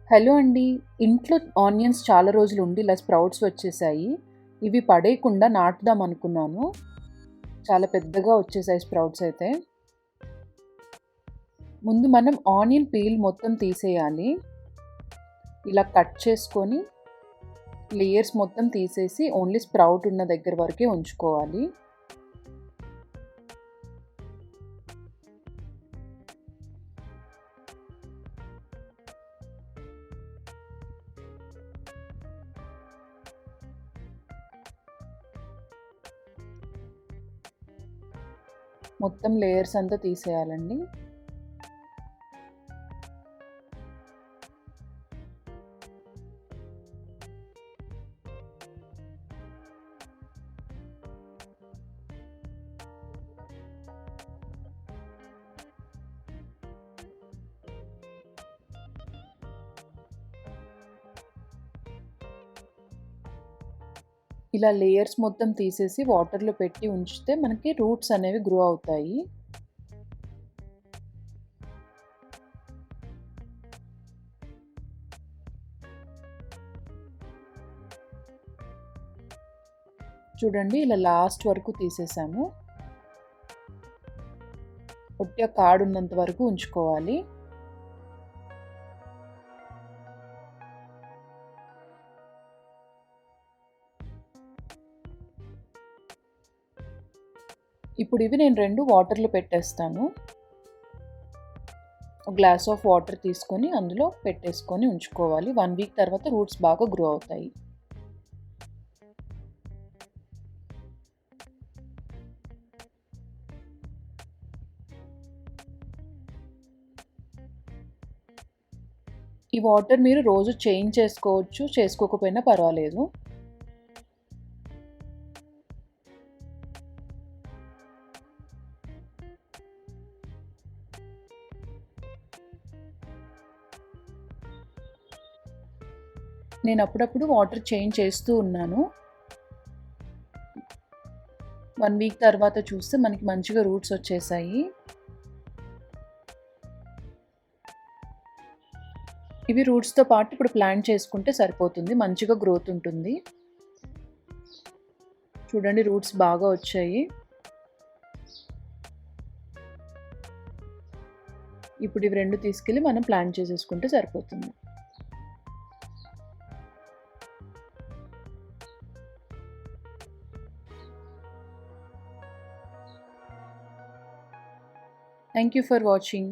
Hello అండి. ఇంట్లో onions చాలా రోజులు ఉండి ఇలా స్ప్రౌట్స్ వచ్చేసాయి. ఇవి పడేయకుండా నాటుదాం అనుకున్నాను. చాలా పెద్దగా వచ్చేసాయి స్ప్రౌట్స్ అయితే. ముందు మనం ఆనియన్ పీల్ మొత్తం తీసేయాలి. ఇలా కట్ చేసుకొని లేయర్స్ మొత్తం తీసేసి ఓన్లీ స్ప్రౌట్ ఉన్న దగ్గర వరకే ఉంచుకోవాలి. మొత్తం లేయర్స్ అంతా తీసేయాలండి. ఇలా లేయర్స్ మొత్తం తీసేసి వాటర్‌లో పెట్టి ఉంచితే మనకి రూట్స్ అనేవి గ్రో అవుతాయి. చూడండి ఇలా లాస్ట్ వరకు తీసేసాము. ఒట్టి ఆ కాడు ఉన్నంత వరకు ఉంచుకోవాలి. ఇప్పుడు ఇవి నేను 2 వాటర్‌లో పెట్టేస్తాను. ఒక గ్లాస్ ఆఫ్ వాటర్ తీసుకొని అందులో పెట్టేసుకొని ఉంచుకోవాలి. 1 వీక్ తర్వాత రూట్స్ బాగా గ్రో అవుతాయి. ఈ వాటర్ మీరు రోజు చేంజ్ చేసుకోవచ్చు, చేసుకోకపోయినా పర్వాలేదు. నేను అప్పుడప్పుడు వాటర్ చేంజ్ చేస్తూ ఉన్నాను. 1 వీక్ తర్వాత చూస్తే మనకి మంచిగా రూట్స్ వచ్చేసాయి. ఇవి రూట్స్‌తో పాటు ఇప్పుడు ప్లాంట్ చేసుకుంటే సరిపోతుంది. మంచిగా గ్రోత్ ఉంటుంది. చూడండి రూట్స్ బాగా వచ్చాయి. ఇప్పుడు ఇవి 2 తీసుకెళ్ళి మనం ప్లాంట్ చేసేసుకుంటే సరిపోతుంది. Thank you for watching.